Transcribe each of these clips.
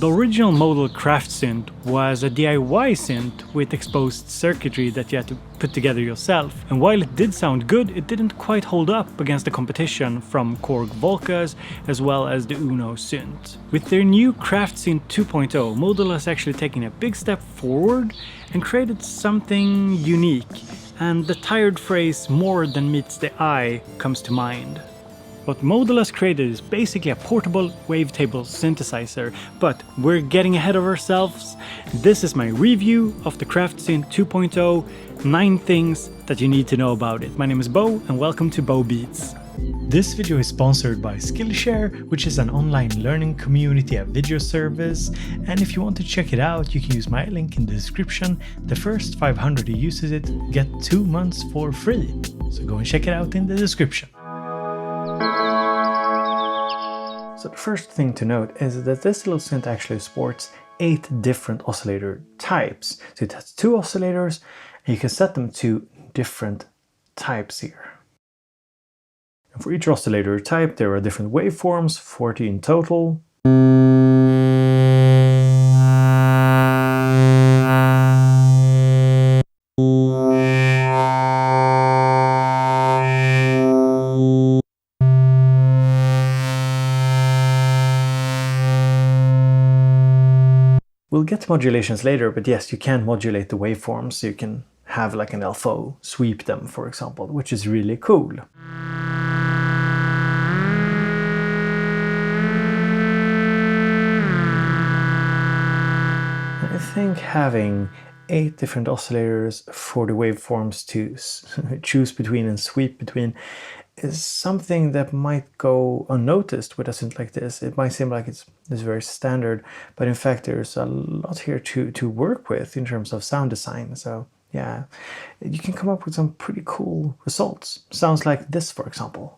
The original Modal CraftSynth was a DIY synth with exposed circuitry that you had to put together yourself. And while it did sound good, it didn't quite hold up against the competition from Korg Volcas as well as the Uno synth. With their new CraftSynth 2.0, Modal has actually taken a big step forward and created something unique. And the tired phrase "more than meets the eye" comes to mind. What Modal has created is basically a portable wavetable synthesizer, but we're getting ahead of ourselves. This is my review of the CraftSynth 2.0, 9 things that you need to know about it. My name is Bo and welcome to Bobeats. This video is sponsored by Skillshare, which is an online learning community, a video service, and if you want to check it out, you can use my link in the description. The first 500 who uses it get 2 months for free, so go and check it out in the description. So the first thing to note is that this little synth actually supports 8 different oscillator types. So it has 2 oscillators and you can set them to different types here. And for each oscillator type there are different waveforms, 40 in total. We'll get to modulations later, but yes, you can modulate the waveforms, so you can have like an LFO sweep them, for example, which is really cool. I think having 8 different oscillators for the waveforms to choose between and sweep between is something that might go unnoticed with a synth like this. It might seem like it's very standard, but in fact there's a lot here to work with in terms of sound design. So yeah, you can come up with some pretty cool results. Sounds like this, for example.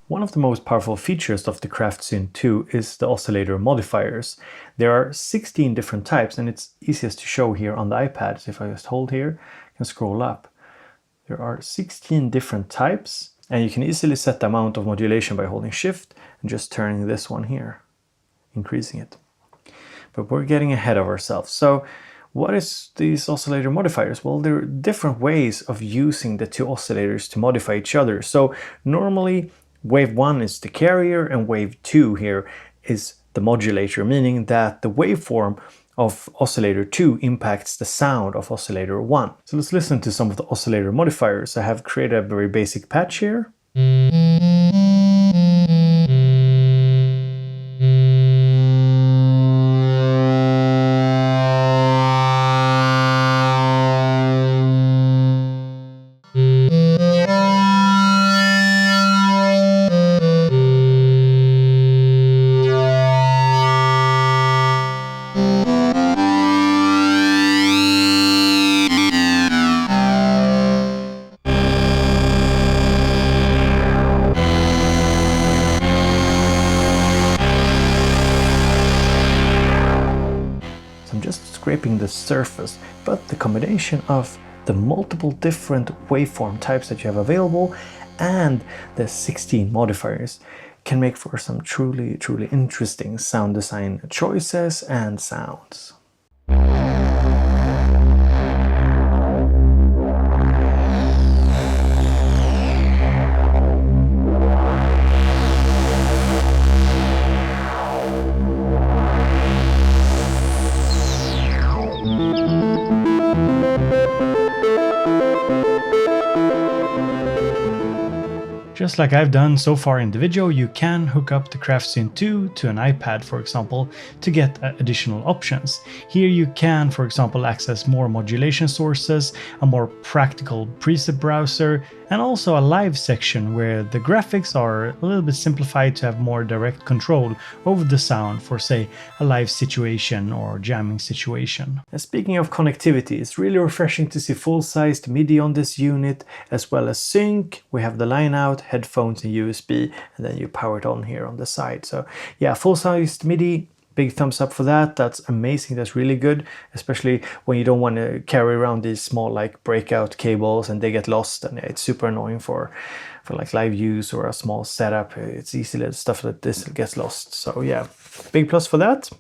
One of the most powerful features of the CraftSynth 2 is the oscillator modifiers. There are 16 different types, and it's easiest to show here on the iPad. So if I just hold here, I can scroll up. There are 16 different types, and you can easily set the amount of modulation by holding Shift and just turning this one here, increasing it. But we're getting ahead of ourselves. So what is these oscillator modifiers? Well, there are different ways of using the 2 oscillators to modify each other. So normally wave 1 is the carrier and wave 2 here is the modulator, meaning that the waveform of oscillator 2 impacts the sound of oscillator 1. So let's listen to some of the oscillator modifiers. I have created a very basic patch here. Scraping the surface, but the combination of the multiple different waveform types that you have available and the 16 modifiers can make for some truly interesting sound design choices and sounds. Just like I've done so far in the video, you can hook up the CraftSynth 2 to an iPad, for example, to get additional options. Here you can, for example, access more modulation sources, a more practical preset browser, and also a live section where the graphics are a little bit simplified to have more direct control over the sound for, say, a live situation or jamming situation. And speaking of connectivity, it's really refreshing to see full-sized MIDI on this unit, as well as sync. We have the line out, headphones and USB, and then you power it on here on the side. So yeah, full-sized MIDI. Big thumbs up for that. That's amazing. That's really good, especially when you don't want to carry around these small like breakout cables and they get lost, and it's super annoying for like live use or a small setup. It's easy that stuff like this gets lost. So yeah, big plus for that.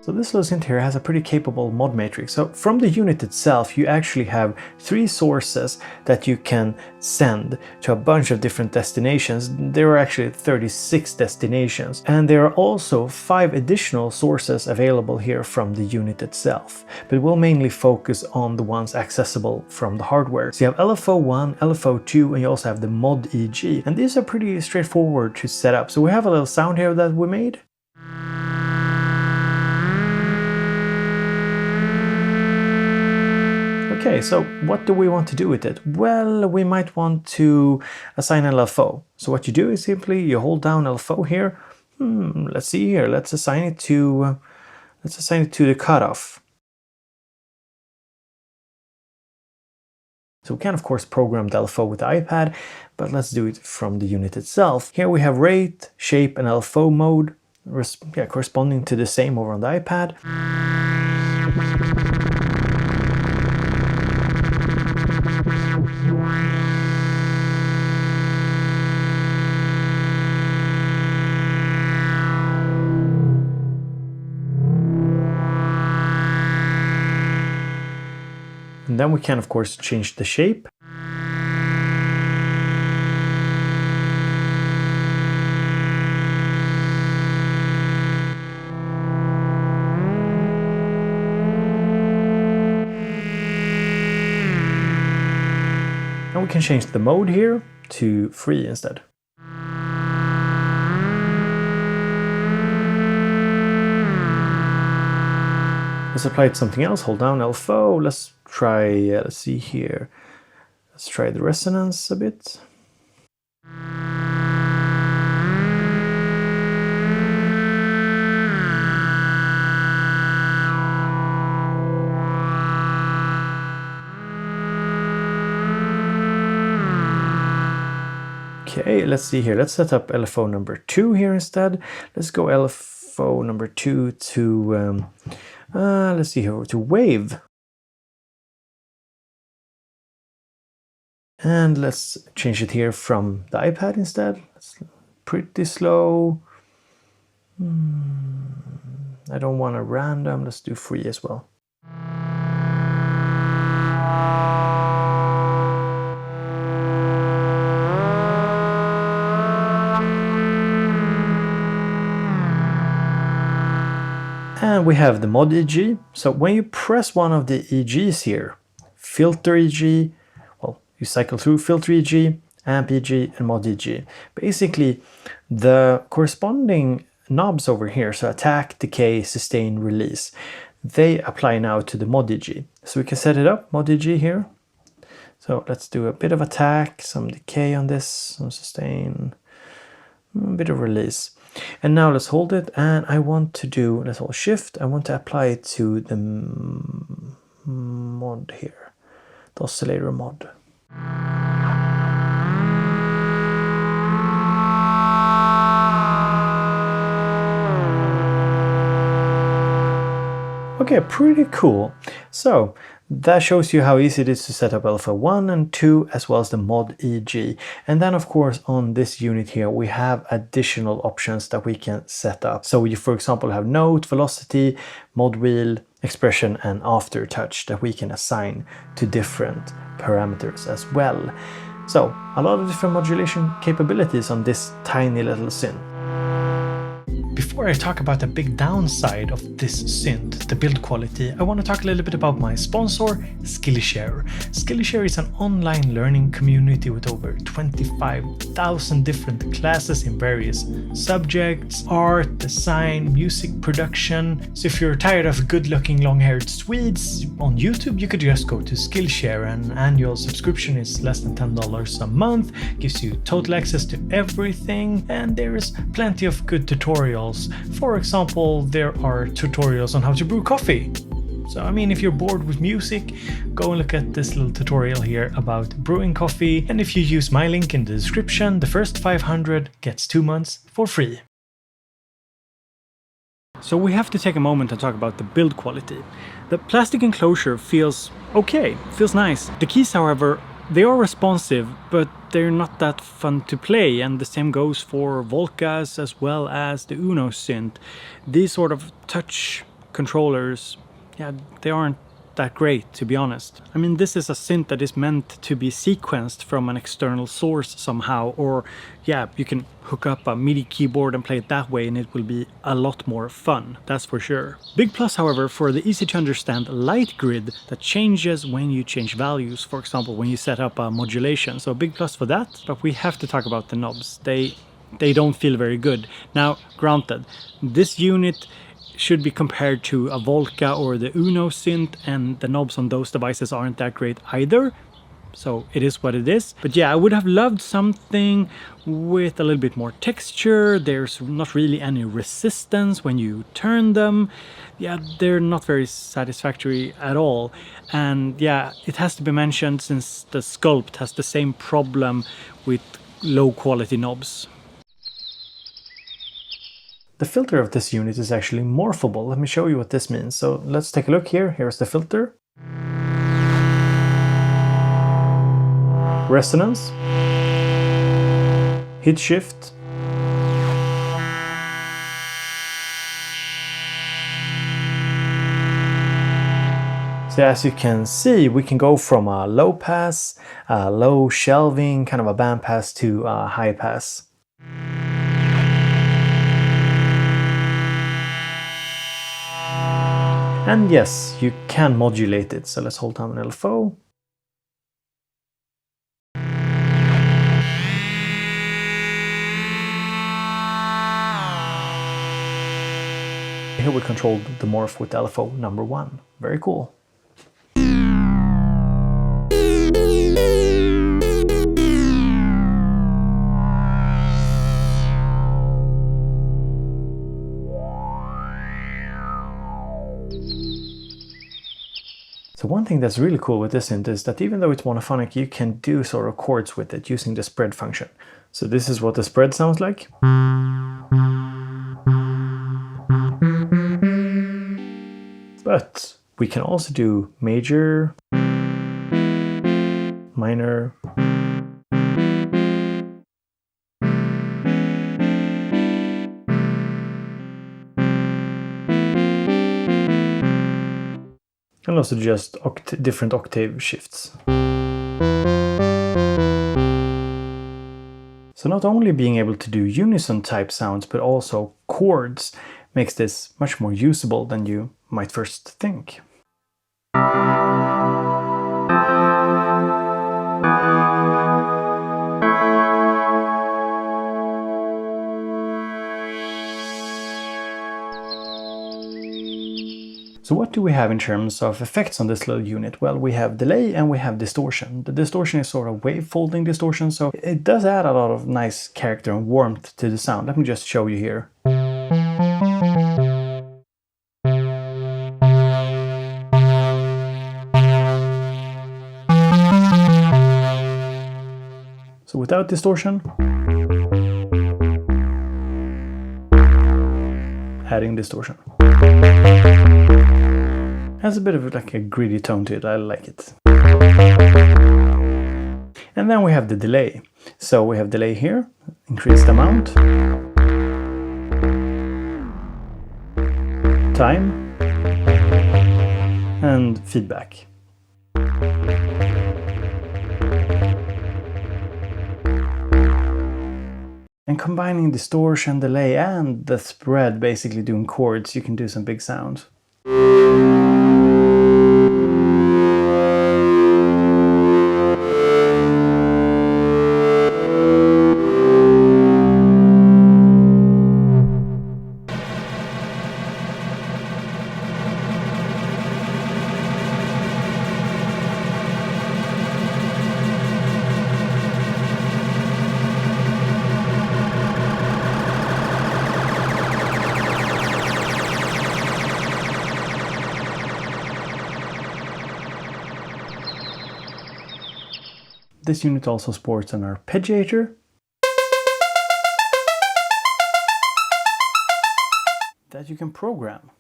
So this little synth here has a pretty capable mod matrix. So from the unit itself, you actually have 3 sources that you can send to a bunch of different destinations. There are actually 36 destinations, and there are also 5 additional sources available here from the unit itself. But we'll mainly focus on the ones accessible from the hardware. So you have LFO1, LFO2, and you also have the Mod EG. And these are pretty straightforward to set up. So we have a little sound here that we made. Okay, so what do we want to do with it? Well, we might want to assign an LFO. So what you do is simply you hold down LFO here. Let's see here. Let's assign it to the cutoff. So we can of course program the LFO with the iPad, but let's do it from the unit itself. Here we have rate, shape, and LFO mode, corresponding to the same over on the iPad. And then we can of course change the shape. And we can change the mode here to free instead. Let's apply it to something else. Hold down LFO. Let's try, let's see here. Let's try the resonance a bit. Okay, let's see here. Let's set up LFO number 2 here instead. Let's go LFO number 2 to, let's see here, to wave. And let's change it here from the iPad instead. It's pretty slow. I don't want a random. Let's do free as well. And we have the Mod EG. So when you press one of the EGs here, filter EG, well, you cycle through filter EG, amp EG, and Mod EG. Basically, the corresponding knobs over here, so attack, decay, sustain, release, they apply now to the Mod EG. So we can set it up, Mod EG here. So let's do a bit of attack, some decay on this, some sustain, a bit of release. And now let's hold it, and I want to do, let's hold shift, I want to apply it to the mod here, the oscillator mod. Okay, pretty cool. So that shows you how easy it is to set up Alpha 1 and 2 as well as the Mod EG. And then of course on this unit here we have additional options that we can set up. So you for example have note, velocity, mod wheel, expression and aftertouch that we can assign to different parameters as well. So a lot of different modulation capabilities on this tiny little synth. before I talk about the big downside of this synth, the build quality, I want to talk a little bit about my sponsor, Skillshare. Skillshare is an online learning community with over 25,000 different classes in various subjects, art, design, music production. So if you're tired of good-looking long-haired Swedes on YouTube, you could just go to Skillshare. An annual subscription is less than $10 a month, gives you total access to everything, and there is plenty of good tutorials. For example, there are tutorials on how to brew coffee. So I mean, if you're bored with music, go and look at this little tutorial here about brewing coffee, and if you use my link in the description, the first 500 gets 2 months for free. So we have to take a moment to talk about the build quality. The plastic enclosure feels okay, feels nice. The keys, however, they are responsive, but they're not that fun to play, and the same goes for Volcas as well as the Uno synth. These sort of touch controllers, yeah, they aren't that great, to be honest. I mean, this is a synth that is meant to be sequenced from an external source somehow, or yeah, you can hook up a MIDI keyboard and play it that way and it will be a lot more fun, that's for sure. Big plus, however, for the easy to understand light grid that changes when you change values, for example when you set up a modulation. So big plus for that, but we have to talk about the knobs. They don't feel very good. Now, granted, this unit should be compared to a Volca or the Uno synth, and the knobs on those devices aren't that great either. So it is what it is. But yeah, I would have loved something with a little bit more texture. There's not really any resistance when you turn them. Yeah, they're not very satisfactory at all. And yeah, it has to be mentioned since the Sculpt has the same problem with low quality knobs. The filter of this unit is actually morphable. Let me show you what this means. So let's take a look here. Here's the filter. Resonance. Hit shift. So as you can see, we can go from a low pass, a low shelving, kind of a band pass, to a high pass. And yes, you can modulate it. So let's hold down an LFO. Here we controlled the morph with LFO number 1. Very cool. So one thing that's really cool with this synth is that even though it's monophonic, you can do sort of chords with it using the spread function. So this is what the spread sounds like. But we can also do major, minor, and also just different octave shifts. So not only being able to do unison type sounds, but also chords makes this much more usable than you might first think. So what do we have in terms of effects on this little unit? Well, we have delay and we have distortion. The distortion is sort of wave-folding distortion, so it does add a lot of nice character and warmth to the sound. Let me just show you here. So without distortion, adding distortion. Has a bit of like a gritty tone to it, I like it. And then we have the delay. So we have delay here, increased amount, time, and feedback. And combining distortion, delay, and the spread, basically doing chords, you can do some big sounds. This unit also sports an arpeggiator that you can program.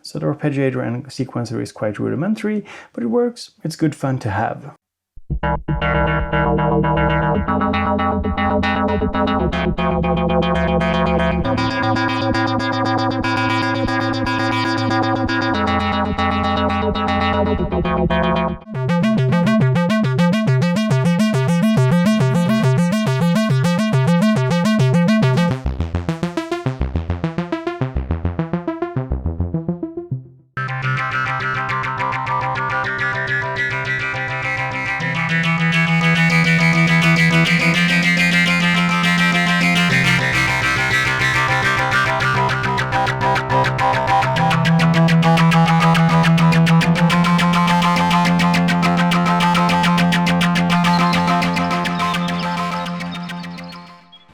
So the arpeggiator and sequencer is quite rudimentary, but it works. It's good fun to have.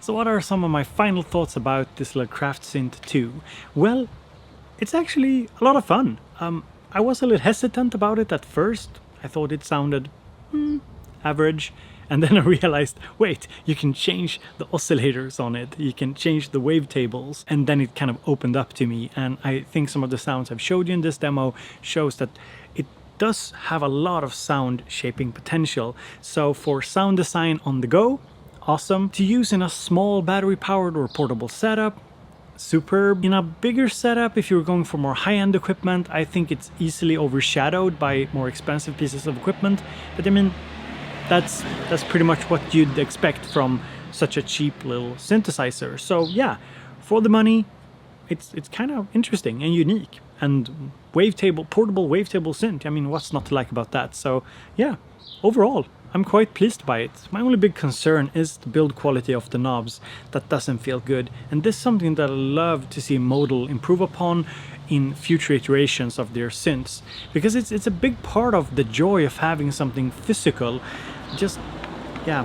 So what are some of my final thoughts about this little CraftSynth 2? Well, it's actually a lot of fun. I was a little hesitant about it at first. I thought it sounded average. And then I realized, wait, you can change the oscillators on it. You can change the wavetables. And then it kind of opened up to me. And I think some of the sounds I've showed you in this demo shows that it does have a lot of sound shaping potential. So for sound design on the go, awesome. To use in a small battery powered or portable setup, superb. In a bigger setup, if you're going for more high-end equipment, I think it's easily overshadowed by more expensive pieces of equipment. But I mean, that's pretty much what you'd expect from such a cheap little synthesizer. So yeah, for the money, it's kind of interesting and unique. And portable wavetable synth, I mean, what's not to like about that? So yeah, overall, I'm quite pleased by it. My only big concern is the build quality of the knobs. That doesn't feel good. And this is something that I love to see Modal improve upon in future iterations of their synths. Because it's a big part of the joy of having something physical. Just, yeah,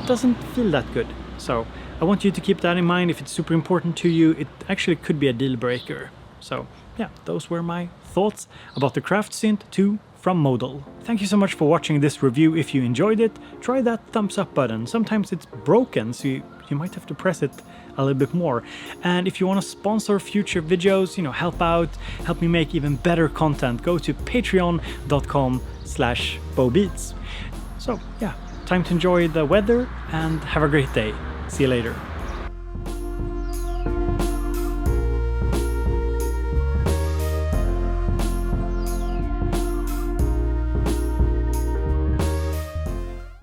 it doesn't feel that good. So I want you to keep that in mind. If it's super important to you, it actually could be a deal breaker. So yeah, those were my thoughts about the CraftSynth 2 from Modal. Thank you so much for watching this review. If you enjoyed it, try that thumbs up button. Sometimes it's broken, so you might have to press it a little bit more. And if you want to sponsor future videos, help out, help me make even better content, go to patreon.com/Bobeats. So yeah, time to enjoy the weather and have a great day. See you later.